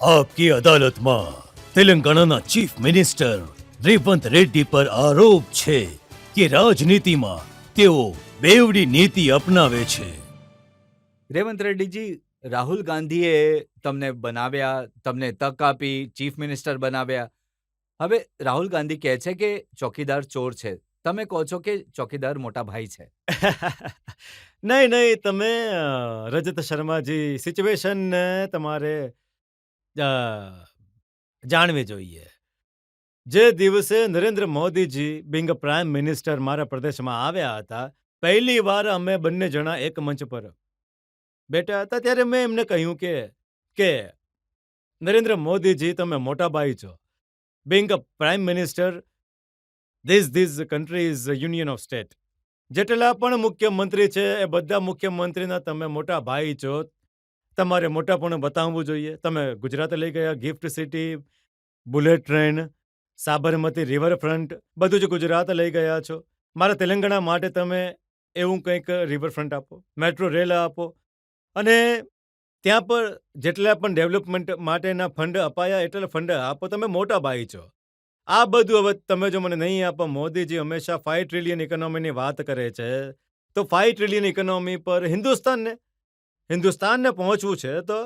આપકી અદાલતમાં તેલંગાણાના chief minister Revanth Reddy પર આરોપ છે કે રાજનીતિમાં તેઓ બેવડી નીતિ અપનાવે છે. રેવંત રેડ્ડીજી, રાહુલ ગાંધીએ તમને બનાવ્યા, તમને તક આપી, ચીફ મિનિસ્ટર બનાવ્યા. હવે રાહુલ ગાંધી કહે છે કે ચોકીદાર ચોર છે. તમે કહો છો કે ચોકીદાર મોટા ભાઈ છે. નહીં તમે રજત શર્માજી સિચ્યુએશનને તમારે જાણવી જોઈએ. જે દિવસે Narendra Modiji being prime minister મારા પ્રદેશમાં આવ્યા હતા, પહેલી વાર અમે બંને જણા એક મંચ પર બેઠા હતા, ત્યારે મેં એમને કહ્યું કે નરેન્દ્ર મોદીજી, તમે મોટા ભાઈ છો. Bing prime minister, this country is union of state. જેટલા પણ મુખ્યમંત્રી છે એ બધા મુખ્યમંત્રીના તમે મોટા ભાઈ છો. તમારે મોટાપણું બતાવવું જોઈએ. તમે ગુજરાત લઈ ગયા, gift city, bullet train, Sabarmati riverfront, બધું જ ગુજરાત લઈ ગયા છો. મારા તેલંગાણા માટે તમે એવું કંઈક રિવરફ્રન્ટ આપો, મેટ્રો રેલ આપો, અને ત્યાં પર જેટલા પણ ડેવલપમેન્ટ માટેના ફંડ અપાયા એટલા ફંડ આપો. તમે મોટા ભાઈ છો. આ બધું હવે તમે જો મને નહીં આપો. મોદીજી હંમેશા 5 ટ્રિલિયન ઇકોનોમીની વાત કરે છે, તો 5 ટ્રિલિયન ઇકોનોમી પર હિન્દુસ્તાનને પહોંચવું છે તો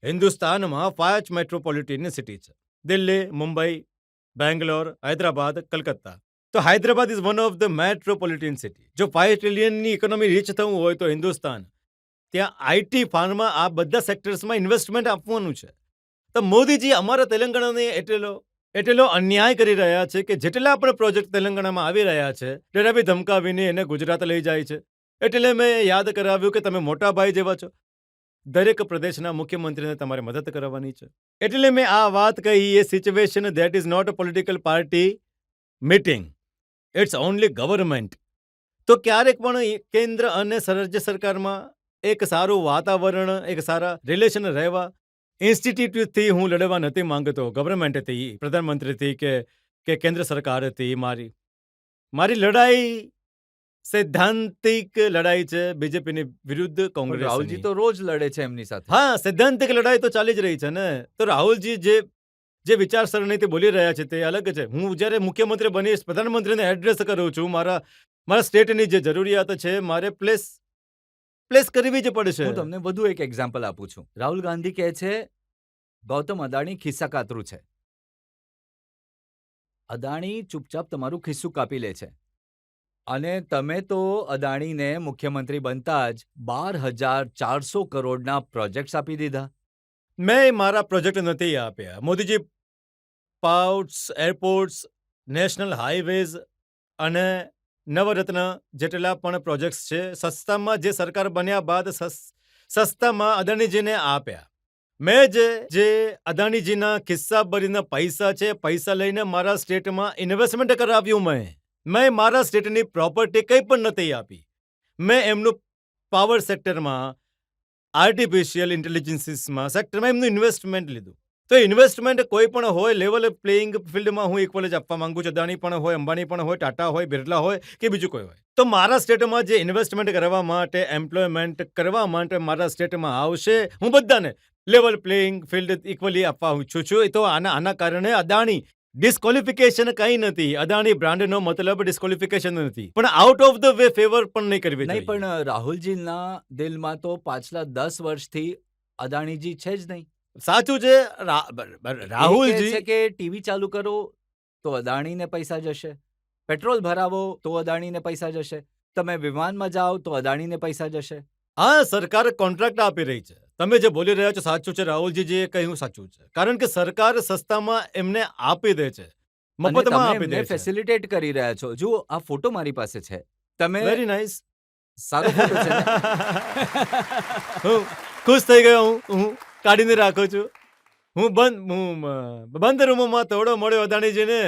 હિન્દુસ્તાનમાં 5 મેટ્રોપોલિટન સિટી છે: દિલ્હી, મુંબઈ, બેંગ્લોર, હૈદરાબાદ, કલકત્તા. તો Hyderabad is one of the metropolitan city. જો 5 ટ્રિલિયનની ઇકોનોમી રીચ થવું હોય તો હિન્દુસ્તાન ત્યાં આઈટી, ફાર્મા, આ બધા સેક્ટર્સમાં ઇન્વેસ્ટમેન્ટ આપવાનું છે. તો મોદીજી અમારા તેલંગાણાને એટલો અન્યાય કરી રહ્યા છે કે જેટલા પણ પ્રોજેક્ટ તેલંગાણામાં આવી રહ્યા છે, ડરાવી ધમકાવીને એને ગુજરાત લઈ જાય છે. એટલે મેં યાદ કરાવ્યું કે તમે મોટા ભાઈ જેવા છો. દરેક પ્રદેશના મુખ્યમંત્રીને તમારે મદદ કરવાની છે. એટલે મેં આ વાત કહી. A situation that is not a political party meeting, it's only government. તો ક્યારેક પણ કેન્દ્ર અને રાજ્ય સરકારમાં એક સારું વાતાવરણ, એક સારા રિલેશન રહેવા, ઇન્સ્ટિટ્યૂટથી હું લડવા નથી માંગતો, ગવર્મેન્ટથી, પ્રધાનમંત્રીથી કે કેન્દ્ર સરકારથી. મારી લડાઈ સૈદ્ધાંતિક લડાઈ છે બીજેપીની વિરુદ્ધ, કોંગ્રેસ. રાહુલજી તો રોજ લડે છે એમની સાથે. હા, સૈદ્ધાંતિક લડાઈ તો ચાલી જ રહી છે ને. તો રાહુલજી જે વિચારસરણીથી બોલી રહ્યા છે તે અલગ છે. હું જ્યારે મુખ્યમંત્રી બનીશ, પ્રધાનમંત્રીને એડ્રેસ કરું છું. મારા સ્ટેટની જે જરૂરિયાત છે મારે પ્લેસ કરવી જ પડશે. હું તમને વધુ એક એક્ઝામ્પલ આપું છું. રાહુલ ગાંધી કહે છે ગૌતમ અદાણી ખિસ્સા કાતરું છે. અદાણી ચૂપચાપ તમારું ખિસ્સું કાપી લે છે, અને તમે તો અદાણીને મુખ્યમંત્રી બનતા જ 12,400 કરોડના પ્રોજેક્ટ્સ આપી દીધા. મેં મારા પ્રોજેક્ટ નથી આપ્યા. Modiji ports, airports, national highways અને નવરત્ન જેટલા પણ પ્રોજેક્ટ્સ છે, સસ્તામાં જે સરકાર બન્યા બાદ સસ્તામાં અદાણીજીને આપ્યા. મેં જે અદાણીજીના ખિસ્સા ભરીને પૈસા છે, પૈસા લઈને મારા સ્ટેટમાં ઇન્વેસ્ટમેન્ટ કરાવ્યું. મેં મારા સ્ટેટની પ્રોપર્ટી કંઈ પણ નથી આપી. મેં એમનું પાવર સેક્ટરમાં, આર્ટિફિશિયલ ઇન્ટેલિજન્સીસમાં સેક્ટરમાં એમનું ઇન્વેસ્ટમેન્ટ લીધું. તો ઇન્વેસ્ટમેન્ટ કોઈ પણ હોય, લેવલ પ્લેઇંગ ફિલ્ડમાં હું ઇક્વલ જ આપવા માંગુ છું. અદાણી પણ હોય, અંબાણી પણ હોય, ટાટા હોય, બિરલા હોય કે બીજું કોઈ હોય. તો મારા સ્ટેટમાં જે ઇન્વેસ્ટમેન્ટ કરવા માટે, એમ્પ્લોયમેન્ટ કરવા માટે મારા સ્ટેટમાં આવશે, હું બધાને લેવલ પ્લેઇંગ ફિલ્ડ ઇક્વલી આપવા ઈચ્છું છું. તો આના કારણે અદાણી ડિસ્કોલિફિકેશન કંઈ નથી. અદાણી બ્રાન્ડનો મતલબ ડિસ્કોલિફિકેશન નથી, પણ out of the way favour પણ નહીં કરવી જોઈએ. નહીં, પણ રાહુલજીના દિલમાં તો પાછલા 10 વર્ષથી અદાણીજી છે જ નહીં. સાચું છે. રાહુલજી છે કે ટીવી ચાલુ કરો તો અદાણીને પૈસા જશે, પેટ્રોલ ભરાવો તો અદાણીને પૈસા જશે, તમે વિમાનમાં જાઓ તો અદાણીને પૈસા જશે. હા, સરકાર કોન્ટ્રાક્ટ આપી રહી છે. તમે જે બોલી રહ્યા છો સાચું છે. રાહુલજી જે કહ્યું સાચું છે, કારણ કે સરકાર સસ્તામાં એમને આપી દે છે, મફતમાં આપી દે છે, ફેસિલિટેટ કરી રહ્યા છો. જુઓ, આ ફોટો મારી પાસે છે. તમે વેરી નાઇસ. સારો ફોટો છે ને? હું ખુશ થઈ ગયો. હું કાઢીને રાખું છું. હું બંધ રૂમમાં તોડો મળ્યો અદાણીજીને,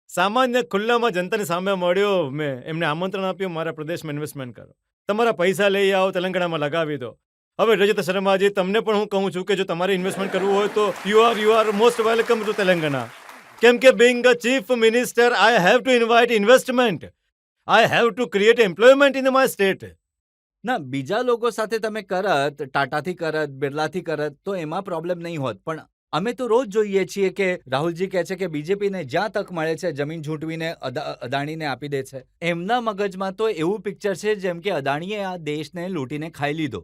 સામાન્ય ખુલ્લામાં જનતાની સામે મળ્યો. મેં એમને આમંત્રણ આપ્યું, મારા પ્રદેશમાં ઇન્વેસ્ટમેન્ટ કરો, તમારા પૈસા લઈ આવો, તેલંગાણામાં લગાવી દો. હવે રજત શર્માજી, તમને પણ હું કહું છું કે જો તમારે ઇન્વેસ્ટમેન્ટ કરવું હોય તો you are most welcome to Telangana. કેમ કે being a chief minister, I have to invite investment. I have to create employment in my state. ના, બીજા લોકો સાથે તમે કરત, ટાટાથી કરત, બિરલાથી કરત, તો એમાં પ્રોબ્લેમ નહીં હોત, પણ અમે તો રોજ જોઈએ છીએ કે રાહુલજી કહે છે કે બીજેપીને જ્યાં તક મળે છે જમીન ઝૂંટવીને અદાણીને આપી દે છે. એમના મગજમાં તો એવું પિક્ચર છે જેમ કે અદાણીએ આ દેશને લૂંટીને ખાઈ લીધો.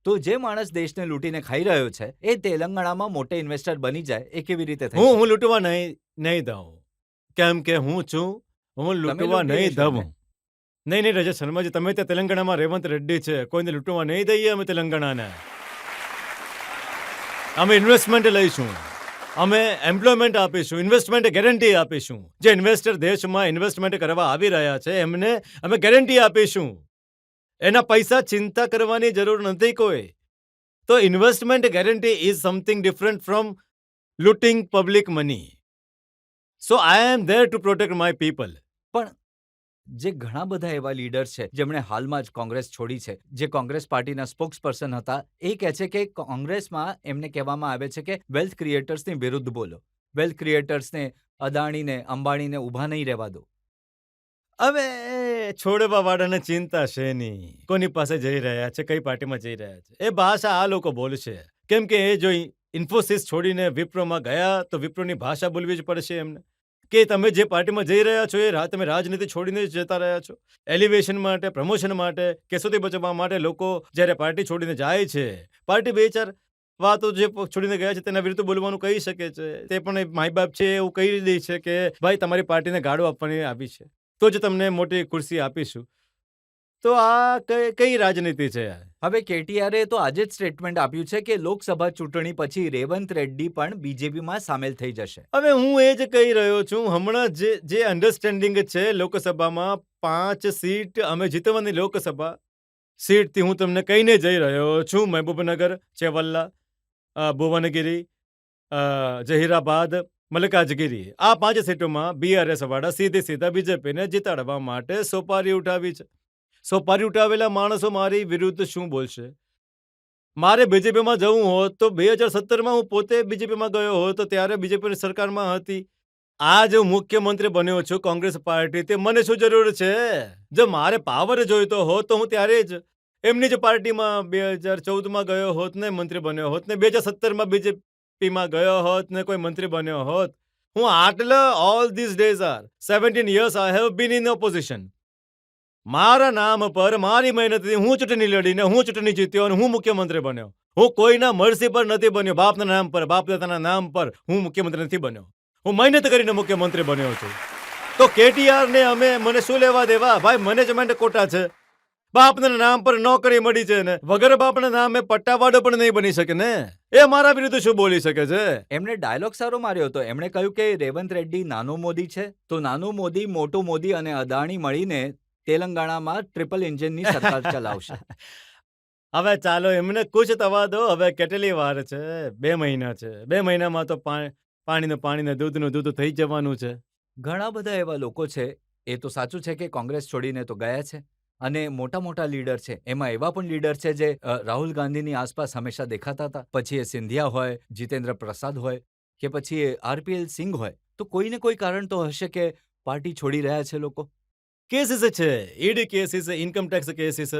તો જે માણસ દેશને લૂંટીને ખાઈ રહ્યો છે એ તેલંગાણામાં મોટો ઇન્વેસ્ટર બની જાય એ કેવી રીતે થઈ શકે? હું લૂંટવા નહીં દઉં, કેમ કે હું છું, હું લૂંટવા લૂંટી નહીં લેશો દઉં. એમને. નહીં રજત શર્માજી, તમે ત્યાં તેલંગાણામાં રેવંત રેડ્ડી છે, કોઈને લૂંટવા નહીં દઈએ અમે તેલંગાણાને. અમે ઇન્વેસ્ટમેન્ટ લઈશું, અમે એમ્પ્લોયમેન્ટ આપીશું, ઇન્વેસ્ટમેન્ટ ગેરંટી આપીશું. જે ઇન્વેસ્ટર દેશમાં ઇન્વેસ્ટમેન્ટ કરવા આવી રહ્યા છે એમને અમે ગેરંટી આપીશું. એના પૈસા ચિંતા કરવાની જરૂર નથી કોઈ. તો investment guarantee is something different from looting public money. So I am there to protect my people. પણ જે ઘણા બધા એવા લીડર્સ છે જેમણે હાલમાં જ કોંગ્રેસ છોડી છે, જે કોંગ્રેસ પાર્ટીના સ્પોક્સ પર્સન હતા, એ કહે છે કે કોંગ્રેસમાં એમને કહેવામાં આવે છે કે વેલ્થ ક્રિએટર્સની વિરુદ્ધ બોલો. વેલ્થ ક્રિએટર્સને, અદાણીને, અંબાણીને ઊભા નહીં રહેવા દો. હવે છોડવા વાળાને ચિંતા છે નહીં કોની પાસે જઈ રહ્યા છે, કઈ પાર્ટીમાં જઈ રહ્યા છે. એ ભાષા આ લોકો બોલશે, કેમ કે એ જો ઇન્ફોસિસ છોડીને વિપ્રોમાં ગયા તો વિપ્રોની ભાષા બોલવી જ પડશે એમને. કે તમે જે પાર્ટીમાં જઈ રહ્યા છો એ તમે રાજનીતિ છોડીને જ જતા રહ્યા છો. એલિવેશન માટે, પ્રમોશન માટે, કેસોથી બચવા માટે લોકો જ્યારે પાર્ટી છોડીને જાય છે, પાર્ટી બે ચાર વાતો જે છોડીને ગયા છે તેના વિરુદ્ધ બોલવાનું કહી શકે છે. તે પણ માય બાપ છે એવું કહી દે છે કે ભાઈ તમારી પાર્ટીને ગાળો આપવાની આવી છે તો જ તમને મોટી ખુરશી આપીશું. તો આ કઈ રાજનીતિ છે? હવે કેટીઆરે તો આજે જ સ્ટેટમેન્ટ આપ્યું છે કે લોકસભા ચૂંટણી પછી રેવંત રેડ્ડી પણ બીજેપીમાં સામેલ થઈ જશે. હવે હું એ જ કહી રહ્યો છું, હમણાં જે અન્ડરસ્ટેન્ડિંગ છે લોકસભામાં 5 સીટ અમે જીતવાની લોકસભા સીટથી હું તમને કહીને જઈ રહ્યો છું. મહેબૂબનગર, ચેવલ્લા, ભુવનગિરી, જહીરાબાદ, મલ્કાજગીરી, આ 5 સીટોમાં બીઆરએસ વાળા સીધા બીજેપીને જીતાડવા માટે સોપારી ઉઠાવી છે. સોપારી ઉઠાવેલા માણસો મારી વિરુદ્ધ શું બોલશે? મારે બીજેપીમાં જવું હોત તો 2017માં હું પોતે બીજેપીમાં ગયો હોત તો ત્યારે બીજેપીની સરકારમાં હતી. આજ હું મુખ્યમંત્રી બન્યો છું કોંગ્રેસ પાર્ટી, તે મને શું જરૂર છે? જો મારે પાવર જોઈતો હોત તો હું ત્યારે જ એમની જ પાર્ટીમાં 2014માં ગયો હોત ને મંત્રી બન્યો હોત ને 2017માં બીજેપીમાં ગયો હોત ને કોઈ મંત્રી બન્યો હોત. હું આટલા all these days are 17 years I have been in opposition. મારા નામ પર, મારી મહેનતથી હું ચૂંટણી લડીને હું ચૂંટણી જીત્યો અને હું મુખ્યમંત્રી બન્યો. હું કોઈના મરસી પર નથી બન્યો, બાપના નામ પર, બાપ દાદાના નામ પર હું મુખ્યમંત્રી નથી બન્યો. હું મહેનત કરીને મુખ્યમંત્રી બન્યો છું. તો કેટીઆર ને અમે મને શું લેવા દેવા? ભાઈ મેનેજમેન્ટ કોટા છે, બાપના નામ પર નોકરી મળી છે ને વગર બાપના નામે પટ્ટાવાળો પણ નહીં બની શકે ને. એ મારા વિરુદ્ધ શું બોલી શકે છે? એમણે ડાયલોગ સારો માર્યો હતો. એમણે કહ્યું કે રેવંત રેડ્ડી નાનો મોદી છે, તો નાનો મોદી, મોટો મોદી અને અદાણી મળીને તેલંગાણામાં ટ્રિપલ એન્જિનની સરકાર ચલાવશે. હવે ચાલો એમને કુછ થવા દો. હવે કેટલી વાર છે? 2 મહિના છે. 2 મહિનામાં તો પાણીને દૂધનું દૂધ થઈ જવાનું છે. ઘણા બધા એવા લોકો છે, એ તો સાચું છે કે કોંગ્રેસ છોડીને તો ગયા છે, અને મોટા મોટા લીડર છે. એમાં એવા પણ લીડર છે જે રાહુલ ગાંધીની આસપાસ હંમેશા દેખાતા હતા. પછી એ સિંધિયા હોય, જીતેન્દ્ર પ્રસાદ હોય, કે પછી એ આરપીએલ સિંઘ હોય. તો કોઈને કોઈ કારણ તો હશે કે પાર્ટી છોડી રહ્યા છે લોકો. કેસીસ છે, ED cases, income tax cases.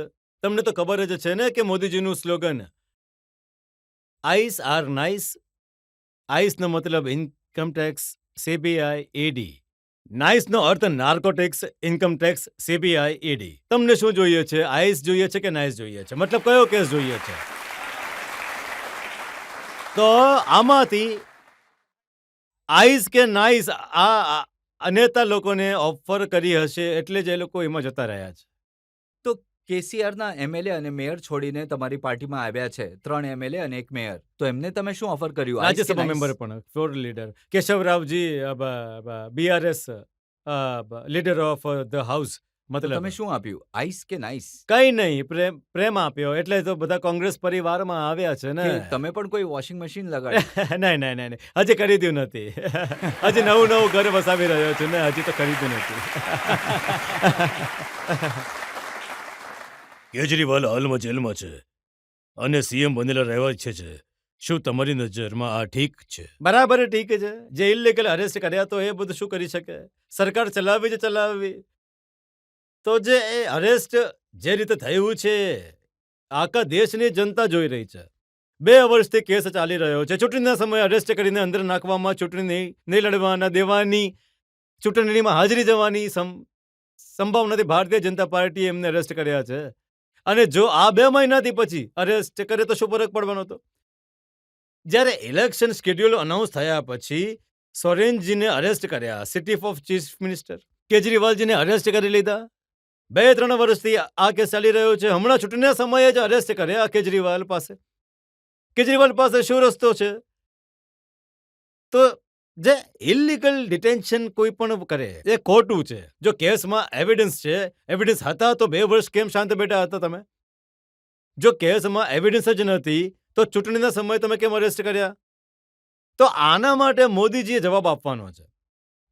તમને તો ખબર જ છે ને કે મોદીજીનું સ્લોગન આઈસ આર નાઇસ. આઈસનો મતલબ ઇન્કમ ટેક્સ, સીબીઆઈ, ઈડી. નાઇસનો અર્થ narcotics, income tax, CBI, ED. તમને શું જોઈએ છે? આઈસ જોઈએ છે કે નાઇસ જોઈએ છે? મતલબ કયો કેસ જોઈએ છે? તો આમાંથી આઈસ કે નાઇસ આ નેતા લોકોને ઓફર કરી હશે એટલે જ એ લોકો એમાં જતા રહ્યા છે. તો કેસીઆરના એમએલએ અને મેયર છોડીને તમારી પાર્ટીમાં આવ્યા છે, 3 એમએલએ અને 1 મેયર. તો એમને તમે શું ઓફર કર્યું? રાજ્યસભા મેમ્બર પણ, floor leader Keshavraoji, BRS leader of the house. મતલબ તમે શું આપ્યું? આઈસ કે નાઇસ? કઈ નહીં, પ્રેમ આપ્યો. એટલે તો બધા કોંગ્રેસ પરિવારમાં આવ્યા છે ને. કે તમે પણ કોઈ વોશિંગ મશીન લગાડી? નહીં, હજી ખરીદ્યું નથી. હજી નવું ઘર વસાવી રહ્યો છું ને, હજી તો ખરીદ્યું નથી. કેજરીવાલ હાલમાં જેલમાં છે અને સીએમ બનેલા રહેવા ઈચ્છે છે. શું તમારી નજરમાં આ ઠીક છે? બરાબર ઠીક છે. જે ઇલીગલ અરેસ્ટ કર્યા તો એ બધું શું કરી શકે? સરકાર ચલાવવી. તો જે એ અરેસ્ટ જે રીતે થયું છે આખા દેશની જનતા જોઈ રહી છે. 2 વર્ષથી કેસ ચાલી રહ્યો છે. ચૂંટણીના સમયે અરેસ્ટ કરીને અંદર નાખવામાં, ચૂંટણી નહીં લડવાના દેવાની, ચૂંટણીમાં હાજરી જવાની સંભાવનાથી ભારતીય જનતા પાર્ટીએ એમને અરેસ્ટ કર્યા છે. અને જો આ 2 મહિનાથી પછી અરેસ્ટ કરે તો શું ફરક પડવાનો હતો? જ્યારે ઇલેક્શન શેડ્યુલ અનાઉન્સ થયા પછી સોરેનજીને અરેસ્ટ કર્યા, સિટી ઓફ ચીફ મિનિસ્ટર કેજરીવાલજીને અરેસ્ટ કરી લીધા. 2-3 વર્ષથી આ કેસ ચાલી રહ્યો છે. હમણાં ચૂંટણીના સમયે જ અરેસ્ટ કર્યા કેજરીવાલ પાસે શું રસ્તો છે? તો જે ઇલીગલ ડિટેન્શન કોઈ પણ કરે એ ખોટું છે. જો કેસમાં એવિડન્સ છે, એવિડન્સ હતા તો 2 વર્ષ કેમ શાંત બેઠા હતા તમે? જો કેસમાં એવિડન્સ જ નથી તો ચૂંટણીના સમયે તમે કેમ અરેસ્ટ કર્યા? તો આના માટે મોદીજીએ જવાબ આપવાનો છે.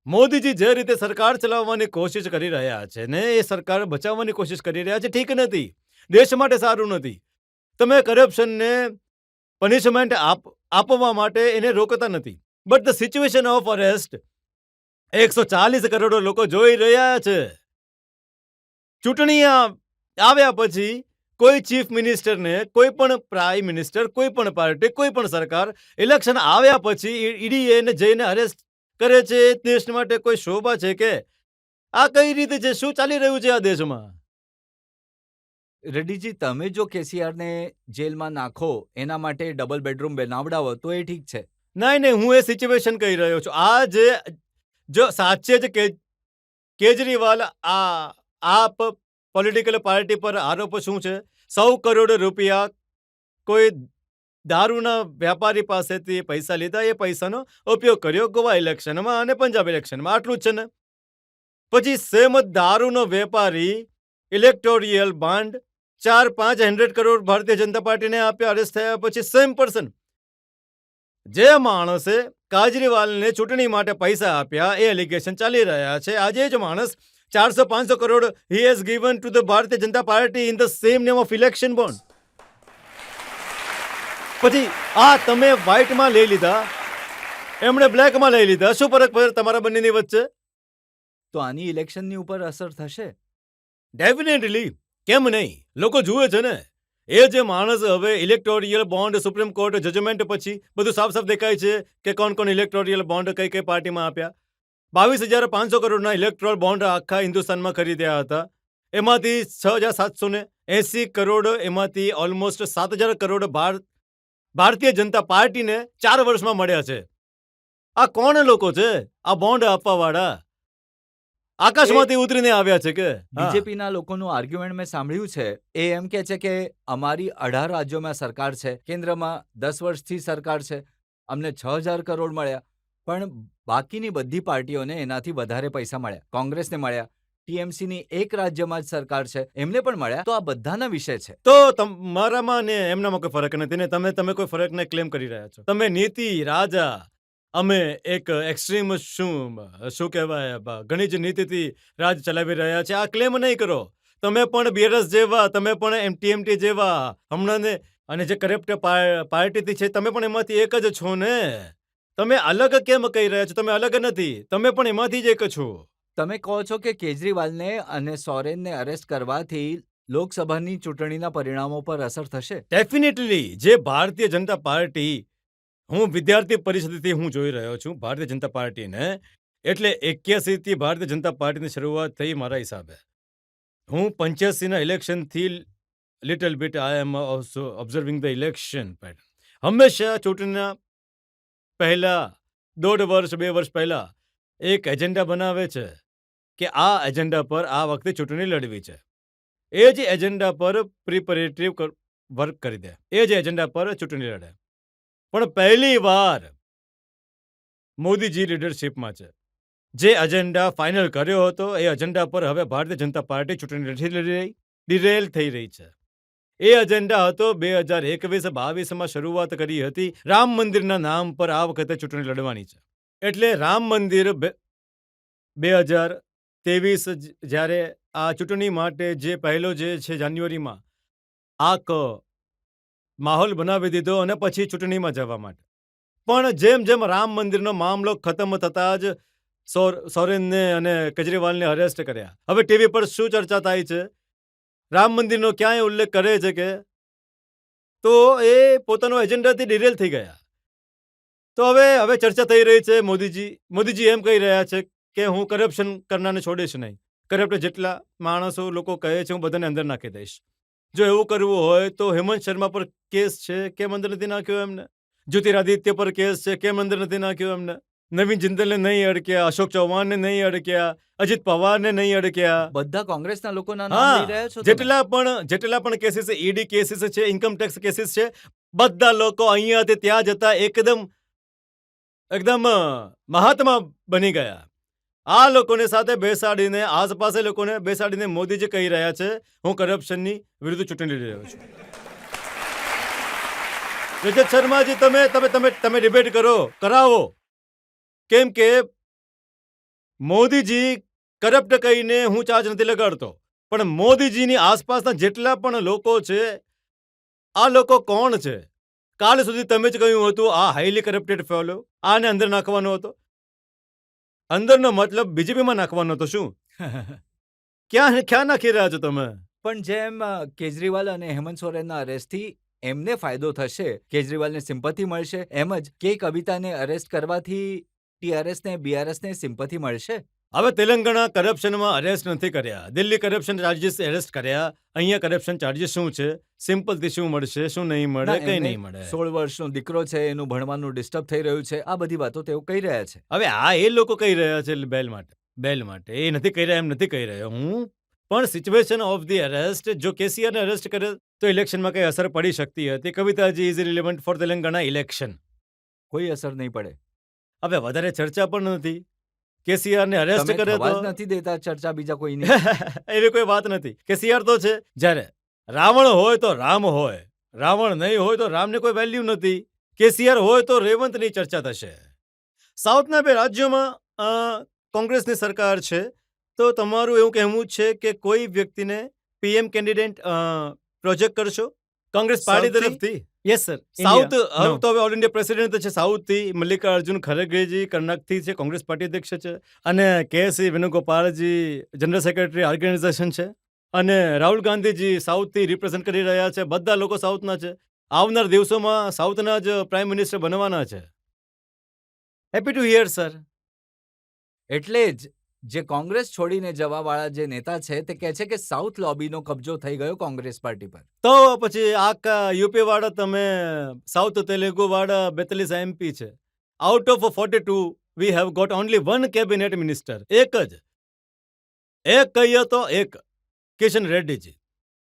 મોદીજી જે રીતે સરકાર ચલાવવાની કોશિશ કરી રહ્યા છે ને એ સરકાર બચાવવાની કોશિશ કરી રહ્યા છે, ઠીક નથી. દેશ માટે સારું નથી. તમે કરપ્શનને પનિશમેન્ટ આપવા માટે એને રોકતા નથી. But the situation of arrest 140 crore લોકો જોઈ રહ્યા છે. ચૂંટણી આવ્યા પછી કોઈ ચીફ મિનિસ્ટરને, કોઈ પણ પ્રાઇમ મિનિસ્ટર, કોઈ પણ પાર્ટી, કોઈ પણ સરકાર ઇલેક્શન આવ્યા પછી ઈડી એને જઈને અરેસ્ટ કરે છે. એ દેશ માટે કોઈ શોભા છે કે? આ કઈ રીતે છે? શું ચાલી રહ્યું છે આ દેશમાં? રેડ્ડીજી, તમે જો કેસીઆરને જેલમાં નાખો એના માટે ડબલ બેડરૂમ બનાવડાવો તો એ ઠીક છે. નહીં, હું એ સિચ્યુએશન કહી રહ્યો છું. આ જો સાચે જ કેજરીવાલ આ પોલિટિકલ પાર્ટી પર આરોપ શું છે? 100 કરોડ રૂપિયા કોઈ દારૂના વેપારી પાસેથી પૈસા લીધા, એ પૈસાનો ઉપયોગ કર્યો ગોવા ઇલેક્શનમાં અને પંજાબ ઇલેક્શનમાં, આટલું જ છે ને? પછી સેમ દારૂનો વેપારી ઇલેક્ટોરિયલ બોન્ડ 400-500 કરોડ ભારતીય જનતા પાર્ટીને આપ્યા અરેસ્ટ થયા પછી. સેમ પર્સન, જે માણસે કેજરીવાલને ચૂંટણી માટે પૈસા આપ્યા, એ એલિગેશન ચાલી રહ્યા છે. આજે જ માણસ 400-500 crore he has given to the Bharatiya Janata party in the same name of election bond. પછી આ તમે વ્હાઇટમાં લઈ લીધા, એમણે બ્લેકમાં લઈ લીધા. શું ફરક પડે તમારા બંનેની વચ્ચે? તો આની ઇલેક્શનની ઉપર અસર થશે? ડેફિનેટલી, કેમ નહીં? લોકો જુએ છે ને. એ જે માણસ હવે ઇલેક્ટોરિયલ બોન્ડ, સુપ્રીમ કોર્ટ જજમેન્ટ પછી બધું સાફ સાફ દેખાય છે કે કોણ ઇલેક્ટોરિયલ બોન્ડ કઈ પાર્ટીમાં આપ્યા. 22,500 કરોડના ઇલેક્ટોરલ બોન્ડ આખા હિન્દુસ્તાનમાં ખરીદ્યા હતા. એમાંથી 6,780 કરોડ, એમાંથી ઓલમોસ્ટ 7,000 કરોડ ભારતીય જનતા પાર્ટીને 4 વર્ષમાં મળ્યા છે. આ કોણ લોકો છે આ બોન્ડ આપવાવાળા? આકાશમાંથી ઉતરીને આવ્યા છે કે? બીજેપીના લોકોનું આર્ગ્યુમેન્ટ મેં સાંભળ્યું છે. એ એમ કે છે કે અમારી 18 રાજ્યોમાં સરકાર છે, કેન્દ્રમાં 10 વર્ષથી સરકાર છે, અમને 6,000 કરોડ મળ્યા, પણ બાકીની બધી પાર્ટીઓને એનાથી વધારે પૈસા મળ્યા. કોંગ્રેસને મળ્યા, ટીએમસીની એક રાજ્યમાં જ સરકાર છે, એમને પણ મળ્યા. તો આ બધાના વિષય છે. તો તમારામાં ને એમનામાં કોઈ ફરક નથી ને તમે કોઈ ફરકને ક્લેમ કરી રહ્યા છો. તમે નીતિ રાજા, અમે એક એક્સ્ટ્રીમ શું કહેવાય ઘણી જ નીતિથી રાજ ચલાવી રહ્યા છે. આ ક્લેમ નહીં કરો. તમે પણ બીઆરએસ જેવા, તમે પણ ટીએમટી જેવા હમણાં ને, અને જે કરપ્ટ પાર્ટીથી છે તમે પણ એમાંથી એક જ છો ને. તમે અલગ કેમ કહી રહ્યા છો? તમે અલગ નથી, તમે પણ એમાંથી જ એક છો. તમે કહો છો કે કેજરીવાલને અને સોરેનને અરેસ્ટ કરવાથી લોકસભાની ચૂંટણીના પરિણામો પર અસર થશે? ડેફિનેટલી. જે ભારતીય જનતા પાર્ટી, હું વિદ્યાર્થી પરિસ્થિતિથી હું જોઈ રહ્યો છું ભારતીય જનતા પાર્ટીને, એટલે 81 થી ભારતીય જનતા પાર્ટીની શરૂઆત થઈ મારા હિસાબે. હું 85ના ઇલેક્શનથી little bit I am also observing the election pattern. હંમેશા ચૂંટણીના પહેલા 1.5 વર્ષ 2 વર્ષ પહેલા એક એજન્ડા બનાવે છે કે આ એજન્ડા પર આ વખતે ચૂંટણી લડવી છે. એ જ એજન્ડા પર પ્રિપેરેટરી વર્ક કરી દે, એ જ એજન્ડા પર ચૂંટણી લડે. પણ પહેલી વાર મોદીજી લીડરશિપમાં છે, જે એજન્ડા ફાઇનલ કર્યો હતો એ એજન્ડા પર હવે ભારતીય જનતા પાર્ટી ચૂંટણી લડી રહી, ડિરેલ થઈ રહી છે. એ એજન્ડા હતો 2021-22માં શરૂઆત કરી હતી રામ મંદિરના નામ પર આ વખતે ચૂંટણી લડવાની છે. એટલે રામ મંદિર 2023 જ્યારે આ ચૂંટણી માટે જે પહેલો જે છે જાન્યુઆરીમાં આખો માહોલ બનાવી દીધો અને પછી ચૂંટણીમાં જવા માટે. પણ જેમ જેમ રામ મંદિરનો મામલો ખતમ થતા જ સોરેનને અને કેજરીવાલને અરેસ્ટ કર્યા. હવે ટીવી પર શું ચર્ચા થાય છે? રામ મંદિરનો ક્યાંય ઉલ્લેખ કરે છે કે તો એ પોતાનો એજન્ડાથી ડિરેલ થઈ ગયા. તો હવે ચર્ચા થઈ રહી છે. મોદીજી એમ કહી રહ્યા છે કે હું કરપ્શન કરનારને છોડીશ નહીં. કરપ્ટ જેટલા માણસો લોકો કહે છે હું બધાને અંદર નાખી દઈશ. જો એવું કરવું હોય તો હેમંત શર્મા પર કેસ છે, કેમ અંદર નથી નાખ્યો એમને? જ્યોતિરાદિત્ય પર કેસ છે, કેમ અંદર નથી નાખ્યો એમને? નવીન જિંદલને નહીં અડક્યા, અશોક ચૌહાણને નહીં અડક્યા, અજીત પવારને નહીં અડક્યા. બધા કોંગ્રેસના લોકોના નામ લઈ રહ્યા છો તમે? જેટલા પણ કેસીસ ઈડી કેસીસ છે, ઇન્કમ ટેક્સ કેસીસ છે, બધા લોકો અહીંયાથી ત્યાં જતા એકદમ મહાત્મા બની ગયા. આ લોકોને સાથે બેસાડીને આસપાસે લોકોને બેસાડીને મોદીજી કહી રહ્યા છે હું કરપ્શનની વિરુદ્ધ ચૂંટણી લડી રહ્યો છું. રજત શર્માજી તમે ડિબેટ કરાવો. કેમ કે મોદીજી કરપ્ટ કહીને હું ચાર્જ નથી લગાડતો, પણ મોદીજીની આસપાસના જેટલા પણ લોકો છે, આ લોકો કોણ છે? કાલ સુધી તમે જ કહ્યું હતું આ હાઈલી કરપ્ટેડ ફેલો, આને અંદર નાખવાનો હતો. અંદરનો મતલબ બીજેપીમાં નાખવાનો હતો શું? ક્યાં નાખી રહ્યા છો તમે? પણ જેમ કેજરીવાલ અને હેમંત સોરેનના અરેસ્ટથી એમને ફાયદો થશે, કેજરીવાલને સિમ્પથી મળશે, એમ જ કે કવિતાને અરેસ્ટ કરવાથી ટીઆરએસને બીઆરએસને સિમ્પથી મળશે. હવે તેલંગાણા કરપ્શનમાં અરેસ્ટ નથી કર્યા, દિલ્હી કરપ્શન ચાર્જીસ અરેસ્ટ કર્યા. અહીંયા કરપ્શન ચાર્જીસ શું છે? સિમ્પલથી શું મળશે, શું નહીં મળે? ના, કંઈ એમને નહીં મળે. 16 વર્ષનો દીકરો છે, એનું ભણવાનું ડિસ્ટર્બ થઈ રહ્યું છે, આ બધી વાતો તેઓ કહી રહ્યા છે. હવે એ લોકો કહી રહ્યા છે બેલ માટે. એ નથી કહી રહ્યા, એમ નથી કહી રહ્યો હું. પણ સિચ્યુએશન ઓફ ધી અરેસ્ટ, જો કેસીઆરને અરેસ્ટ કરે તો ઇલેક્શનમાં કઈ અસર પડી શકતી હતી. Kavithaji is relevant for Telangana election. કોઈ અસર નહીં પડે. હવે વધારે ચર્ચા પણ નથી. કેસીઆરને અરેસ્ટ તમે કરે થવા તો જ નથી દેતા ચર્ચા બીજા કોઈની. એવી કોઈ વાત નથી. કેસીઆર તો છે. જ્યારે રાવણ હોય તો રામ હોય, રાવણ નહીં હોય તો રામને કોઈ વેલ્યુ નથી. કેસીઆર હોય તો રેવંતની ચર્ચા થશે. સાઉથના 2 રાજ્યોમાં કોંગ્રેસની સરકાર છે, તો તમારું એવું કહેવું છે કે કોઈ વ્યક્તિને પીએમ કેન્ડિડેટ પ્રોજેક્ટ કરશો કોંગ્રેસ પાર્ટી સાઉથથી? તરફથી? Yes sir. સાઉથ હવે તો ઓલ ઇન્ડિયા પ્રેસિડેન્ટ છે સાઉથથી. મલ્લિકાર્જુન ખરગેજી કર્ણાટકથી છે, કોંગ્રેસ પાર્ટી અધ્યક્ષ છે. અને કેસી વેણુગોપાલજી જનરલ સેક્રેટરી ઓર્ગેનાઇઝેશન છે. અને રાહુલ ગાંધીજી સાઉથથી રિપ્રેઝન્ટ કરી રહ્યા છે. બધા લોકો સાઉથના છે. આવનાર દિવસોમાં સાઉથના જ પ્રાઇમ મિનિસ્ટર બનવાના છે. Happy to here sir. એટલે જ જે કોંગ્રેસ છોડીને જવાવાળા જે નેતા છે તે કહે છે કે સાઉથ લોબીનો કબજો થઈ ગયો કોંગ્રેસ પાર્ટી પર. તો પછી આખા યુપી વાળા તમે સાઉથ તેલુગુ વાળા 42 એમપી છે. Out of 42 we have got only 1 cabinet minister. એક કહીએ તો એક કિશન રેડ્ડીજી.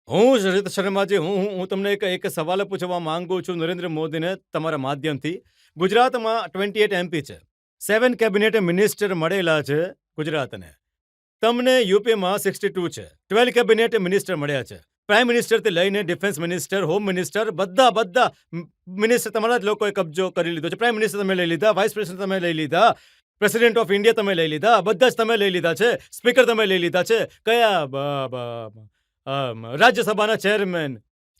હું રજત શર્માજી, હું તમને એક સવાલ પૂછવા માંગુ છું નરેન્દ્ર મોદીને તમારા માધ્યમથી. ગુજરાતમાં 28 એમપી છે, 7 કેબિનેટ મિનિસ્ટર મળેલા છે ગુજરાતને. તમને યુપીમાં 62 છે, 12 કેબિનેટ મિનિસ્ટર મળ્યા છે. પ્રાઇમ મિનિસ્ટરથી લઈને ડિફેન્સ મિનિસ્ટર, હોમ મિનિસ્ટર, બધા મિનિસ્ટર તમારા જ લોકોએ કબજો કરી લીધો છે. પ્રાઇમ મિનિસ્ટર તમે લઈ લીધા, વાઇસ પ્રેસિડેન્ટ તમે લઈ લીધા, પ્રેસિડેન્ટ ઓફ ઇન્ડિયા તમે લઈ લીધા, બધા જ તમે લઈ લીધા છે. સ્પીકર તમે લઈ લીધા છે. કયા રાજ્યસભાના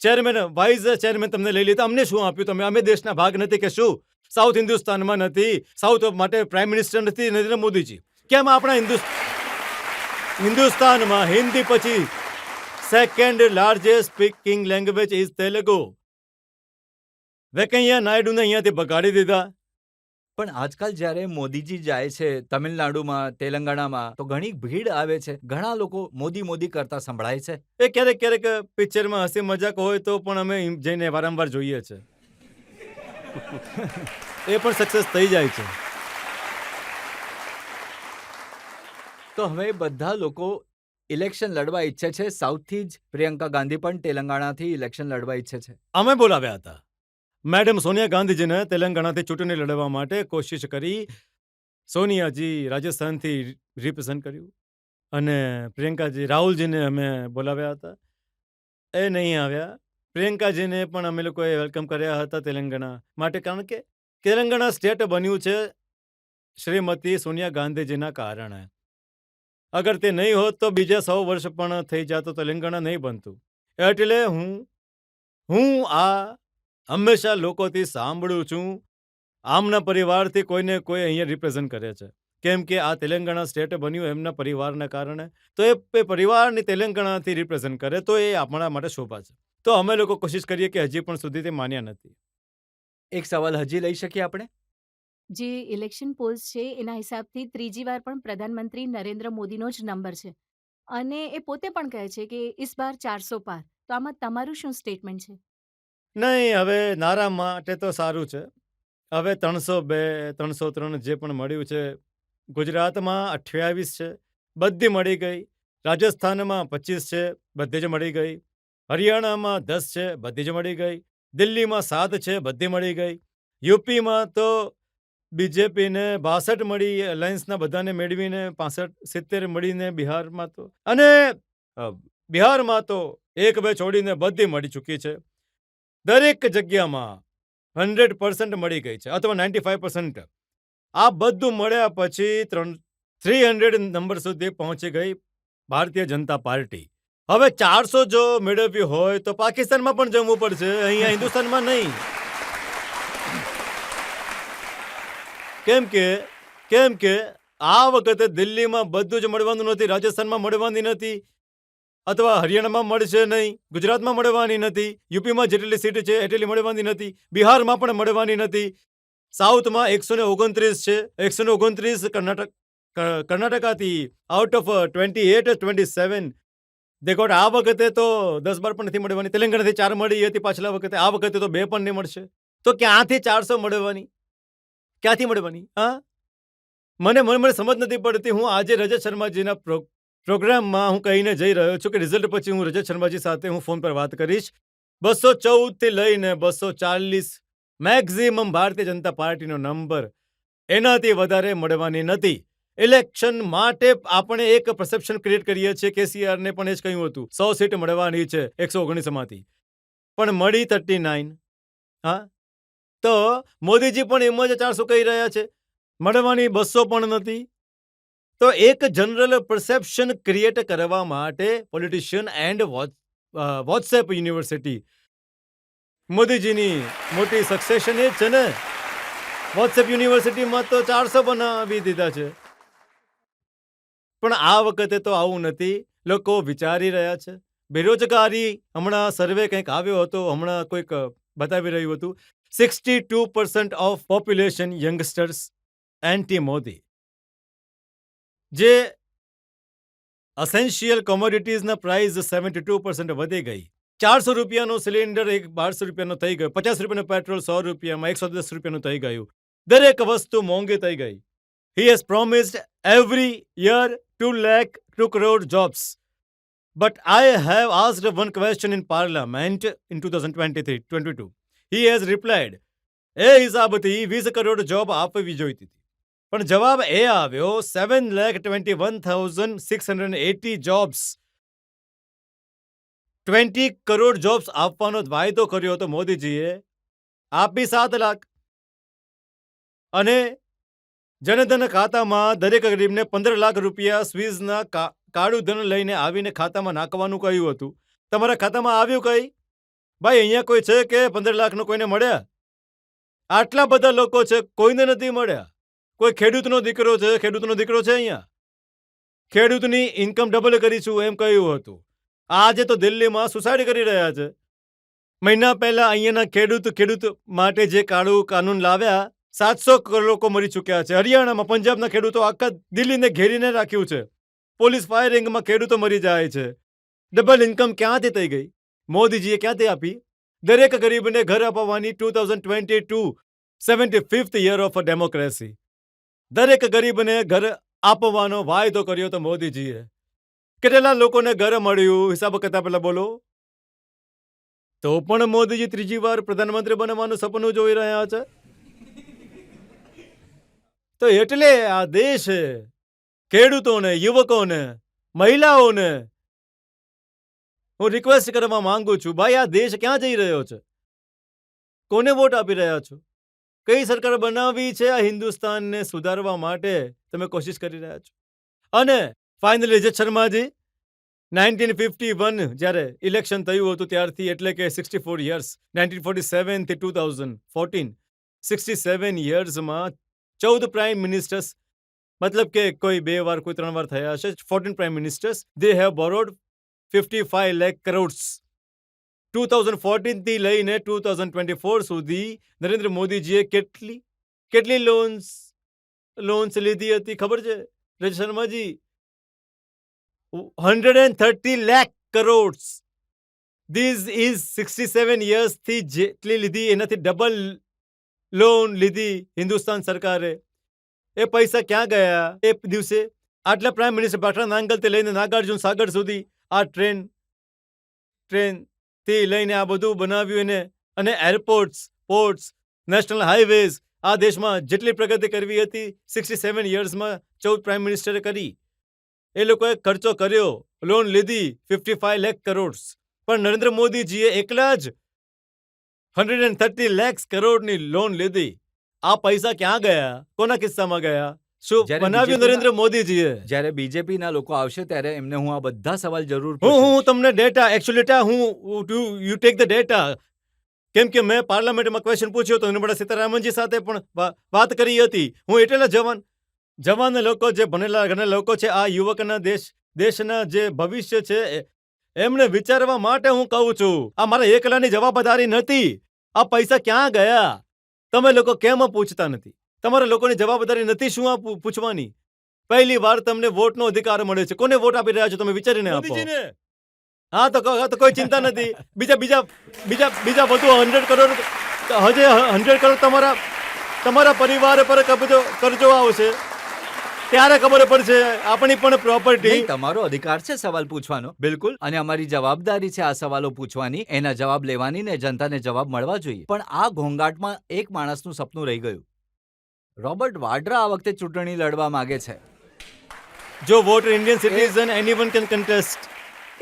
ચેરમેન વાઇસ ચેરમેન તમને લઈ લીધા. અમને શું આપ્યું તમે? અમે દેશના ભાગ નથી કે શું? સાઉથ હિન્દુસ્તાનમાં નથી, સાઉથ માટે પ્રાઇમ મિનિસ્ટર નથી નરેન્દ્ર મોદીજી. કેમ આપણા હિન્દુસ્તાનમાં હિન્દી પછી second largest speaking language is Telugu. Venkaiah નાયડુને અહીંયાથી બગાડી દીધા. પણ આજકાલ જ્યારે મોદીજી જાય છે તમિલનાડુમાં, તેલંગાણામાં, તો ઘણી ભીડ આવે છે. ઘણા લોકો મોદી કરતા સંભળાય છે. એ ક્યારેક પિક્ચરમાં હસી મજાક હોય તો પણ અમે જઈને વારંવાર જોઈએ છે. એ પણ સક્સેસ થઈ જાય છે. તો હવે બધા લોકો ઇલેક્શન લડવા ઈચ્છે છે. સાઉથથી જ પ્રિયંકા ગાંધી પણ તેલંગાણાથી ઇલેક્શન લડવા ઈચ્છે છે. અમે બોલાવ્યા હતા મેડમ સોનિયા ગાંધીજીને તેલંગાણાથી ચૂંટણી લડવા માટે કોશિશ કરી. સોનિયાજી રાજસ્થાનથી રિપ્રેઝન્ટ કર્યું અને પ્રિયંકાજી રાહુલજીને અમે બોલાવ્યા હતા. એ નહીં આવ્યા. પ્રિયંકાજીને પણ અમે લોકોએ વેલકમ કર્યા હતા તેલંગાણા માટે, કારણ કે તેલંગાણા સ્ટેટ બન્યું છે શ્રીમતી સોનિયા ગાંધીજીના કારણે. અગર તે નહીં હોત તો બીજા 100 વર્ષ પણ થઈ જાત તો તેલંગાણા નહીં બનતું. એટલે હું આ હંમેશા લોકોથી સાંભળું છું. આમના પરિવારથી કોઈને કોઈ અહીંયા રિપ્રેઝન્ટ કરે છે, કેમ કે આ તેલંગાણા સ્ટેટ બન્યું એમના પરિવારના કારણે. તો એ પરિવારની તેલંગાણાથી રિપ્રેઝન્ટ કરે તો એ આપણા માટે શોભા છે. તો અમે લોકો કોશિશ કરીએ કે હજી પણ સુધી તે માન્યા નથી. એક સવાલ હજી લઈ શકીએ આપણે? જે ઇલેક્શન પોલ્સ છે એના હિસાબથી ત્રીજી વાર પણ પ્રધાનમંત્રી નરેન્દ્ર મોદીનો જ નંબર છે અને એ પોતે પણ કહે છે કે ઇસ બાર 400 પાર. તો આમાં તમારું શું સ્ટેટમેન્ટ છે? નહીં, હવે નારા માટે તો સારું છે. હવે 302, 303 જે પણ મળ્યું છે, ગુજરાતમાં 28 છે, બધી મળી ગઈ. રાજસ્થાનમાં 25 છે, બધી જ મળી ગઈ. હરિયાણામાં 10 છે, બધી જ મળી ગઈ. દિલ્હીમાં 7 છે, બધી મળી ગઈ. યુપીમાં તો બીજેપીને 62 મળી, અલાયન્સના બધાને મેળવીને 65-70 મળીને બિહારમાં તો, અને બિહારમાં તો 1-2 છોડીને બધી મળી ચૂકી છે. દરેક જગ્યામાં 100% મળી ગઈ છે, અથવા 95%. આ બધું મળ્યા પછી 300 નંબર સુધી પહોંચી ગઈ ભારતીય જનતા પાર્ટી. હવે 400 જો મેળવ્યું હોય તો પાકિસ્તાનમાં પણ જમવું પડશે, અહીંયા હિન્દુસ્તાનમાં નહીં. કેમ કે આ વખતે દિલ્હીમાં બધું જ મળવાનું નથી, રાજસ્થાનમાં મળવાની નથી, અથવા હરિયાણામાં મળશે નહીં, ગુજરાતમાં મળવાની નથી, યુપીમાં જેટલી સીટ છે એટલી મળવાની નથી, બિહારમાં પણ મળવાની નથી. સાઉથમાં 129 છે, 129 કર્ણાટકાથી આઉટ ઓફ 28, 27 દે ગોટ. આ વખતે તો 10-12 પણ નથી મળવાની. તેલંગાણાથી 4 મળી હતી પાછલા વખતે, આ વખતે તો 2 પણ નહીં મળશે. તો ક્યાંથી 400 મળવાની? ક્યાંથી મળવાની? હા, મને સમજ નથી પડતી. હું આજે રજત શર્માજીના પ્રોગ્રામમાં હું કહીને જઈ રહ્યો છું કે રિઝલ્ટ પછી હું રજત શર્માજી સાથે હું ફોન પર વાત કરીશ. 214 થી લઈને 240 મેક્સિમમ ભારતીય જનતા પાર્ટીનો નંબર, એનાથી વધારે મળવાની નથી. ઇલેક્શન માટે આપણે એક પરસેપ્શન ક્રિએટ કરીએ છીએ. કેસીઆરને પણ એ જ કહ્યું હતું 100 સીટ મળવાની છે 119માંથી, પણ મળી 39. હા, તો મોદીજી પણ એમ જ 400 કહી રહ્યા છે, મળવાની 200 પણ નથી. તો એક જનરલ પરસેપ્શન ક્રિએટ કરવા માટે પોલિટિશિયન એન્ડ વોટ્સએપ યુનિવર્સિટી, મોદીજીની મોટી સક્સેશન એ જ છે ને. વોટ્સએપ યુનિવર્સિટીમાં તો 400 બનાવી દીધા છે. પણ આ વખતે તો આવું નથી. લોકો વિચારી રહ્યા છે. બેરોજગારી, હમણાં સર્વે કંઈક આવ્યો હતો, હમણાં કોઈક બતાવી રહ્યું હતું, 62% of population youngsters anti Modi. જે અસેન્શિયલ કોમોડિટીઝના પ્રાઇસ 72% વધી ગઈ. 400 રૂપિયાનો સિલિન્ડર 1200 રૂપિયાનો થઈ ગયો, 50 રૂપિયાનું પેટ્રોલ 100 રૂપિયામાં 110 રૂપિયાનું થઈ ગયું. દરેક વસ્તુ મોંઘી થઈ ગઈ. He has promised every year 2 lakh 2 crore jobs. But I have asked one question in Parliament in 2023-22. He has replied, એ હિસાબથી 20 કરોડ જોબ આપવી જોઈતી હતી. પણ જવાબ એ આવ્યો 7,21,680 જોબ્સ. 20 કરોડ જોબ્સ આપવાનો વાયદો કર્યો હતો મોદીજીએ, આપી 7 લાખ. અને જનધન ખાતામાં દરેક ગરીબને 15 લાખ રૂપિયા સ્વીઝના કાળું ધન લઈને આવીને ખાતામાં નાખવાનું કહ્યું હતું. તમારા ખાતામાં આવ્યું કઈ? ભાઈ, અહીંયા કોઈ છે કે 15 લાખનો કોઈને મળ્યા? આટલા બધા લોકો છે, કોઈને નથી મળ્યા. કોઈ ખેડૂતનો દીકરો છે અહીંયા, ખેડૂતની ઇન્કમ ડબલ કરીશું એમ કહ્યું હતું. આજે તો દિલ્હીમાં સુસાઇડ કરી રહ્યા છે. મહિના પહેલા અહીંયાના ખેડૂત માટે જે કાળું કાનૂન લાવ્યા, 700 લોકો મરી ચૂક્યા છે. હરિયાણામાં, પંજાબના ખેડૂતો આખા દિલ્હીને ઘેરીને રાખ્યું છે. પોલીસ ફાયરિંગમાં ખેડૂતો મરી જાય છે. ડબલ ઇન્કમ ક્યાંથી થઈ ગઈ? મોદીજીએ ક્યાંથી આપી? દરેક ગરીબને ઘર અપાવવાની 2022 75th યર ઓફ ડેમોક્રેસી. દરેક ગરીબને ઘર આપવાનો વાયદો કર્યો તો મોદીજીએ. કેટલા લોકોને ઘર મળ્યું? હિસાબ કરતા પહેલા બોલો. તો પણ મોદીજી ત્રીજી વાર પ્રધાનમંત્રી બનવાનું સપનું જોઈ રહ્યા છે. તો એટલે આ દેશ ખેડૂતોને, યુવકોને, મહિલાઓને હું રિક્વેસ્ટ કરવા માંગુ છું, ભાઈ, આ દેશ ક્યાં જઈ રહ્યો છે? કોને વોટ આપી રહ્યા છો? કઈ સરકાર બનાવી છે આ હિન્દુસ્તાનને સુધારવા માટે તમે કોશિશ કરી રહ્યા છો? અને ફાઇનલી રજત શર્માજી, 1951 જ્યારે ઇલેક્શન થયું હતું ત્યારથી, એટલે કે 64 યર્સ, 1947 થી 2014, 67 યર્સમાં 14 પ્રાઇમ મિનિસ્ટર્સ, મતલબ કે કોઈ 2 વાર, કોઈ 3 વાર થયા હશે, 14 prime ministers, they have borrowed 55 lakh crores. 2014 થી લઈને 2024 સુધી નરેન્દ્ર મોદીજીએ કેટલી લોન્સ લીધી હતી ખબર છે Rajat Sharmaji? 130 lakh crore. This is 67 years થી જેટલી લીધી એનાથી ડબલ લોન લીધી હિન્દુસ્તાન સરકારે. એ પૈસા ક્યાં ગયા એ દિવસે? આટલા પ્રાઇમ મિનિસ્ટર પાટણ નાંગલથી લઈને નાગાર્જુન સાગર સુધી આ ટ્રેન થી લઈને આ બધું બનાવ્યું એને. અને એરપોર્ટ્સ, પોર્ટ્સ, નેશનલ હાઈવેઝ, આ દેશમાં જેટલી પ્રગતિ કરવી હતી 67 yearsમાં 14 પ્રાઇમ મિનિસ્ટરે કરી. એ લોકોએ ખર્ચો કર્યો, લોન લીધી 55 લાખ કરોડ. પણ નરેન્દ્ર મોદીજીએ એકલા જ 130 લાખ કરોડની લોન લીધી. આ પૈસા ક્યાં ગયા? કોના કિસ્સામાં ગયા? શું જ્યારે બનાવ્યું BJP નરેન્દ્ર મોદીજીએ? જ્યારે બીજેપીના લોકો આવશે ત્યારે એમને હું આ બધા સવાલ જરૂર હું પૂછીશ. તમને data you take the data. કેમ કે મેં પાર્લામેન્ટમાં ક્વેશ્ચન પૂછ્યો હતો નિર્મલા સીતારામનજી સાથે પણ વાત કરી હતી. હું એટલા જવાન લોકો, જે ભણેલા ગણેલા લોકો છે, આ યુવકના દેશના જે ભવિષ્ય છે એમને વિચારવા માટે હું કહું છું. આ મારા એકલાની જવાબદારી નથી. આ પૈસા ક્યાં ગયા? તમે લોકો કેમ પૂછતા નથી? તમારા લોકોની જવાબદારી નથી શું આ પૂછવાની? પહેલી વાર તમને વોટનો અધિકાર મળે છે. કોને વોટ આપી રહ્યા છો તમે વિચારીને આપો. હા તો કોઈ ચિંતા નથી. બીજા વધુ 100 કરોડ હજે 100 કરોડ તમારા પરિવાર પર કરજો આવશે ત્યારે ખબર પડશે. આપણી પણ પ્રોપર્ટી. નહીં, તમારો અધિકાર છે સવાલ પૂછવાનો, બિલકુલ, અને અમારી જવાબદારી છે આ સવાલો પૂછવાની, એના જવાબ લેવાની ને જનતાને જવાબ મળવા જોઈએ. પણ આ ઘોંઘાટમાં એક માણસનું સપનું રહી ગયું. રોબર્ટ વાડ્રા આ વખતે ચૂંટણી લડવા માંગે છે. જો voter Indian citizen anyone can contest.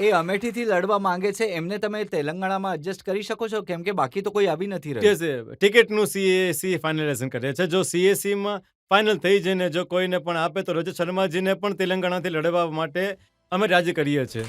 એ અમેઠીથી લડવા માંગે છે. એમને તમે તેલંગાણામાં એડજસ્ટ કરી શકો છો? કેમ કે બાકી તો કોઈ આવી નથી રહ્યું. ટિકિટનું સીએસી ફાઇનલાઇઝેશન કરે છે. જો સીએસીમાં ફાઇનલ થઈ જઈને જો કોઈને પણ આપે તો રજત શર્માજીને પણ તેલંગાણાથી લડવા માટે અમે રાજી કરીએ છીએ.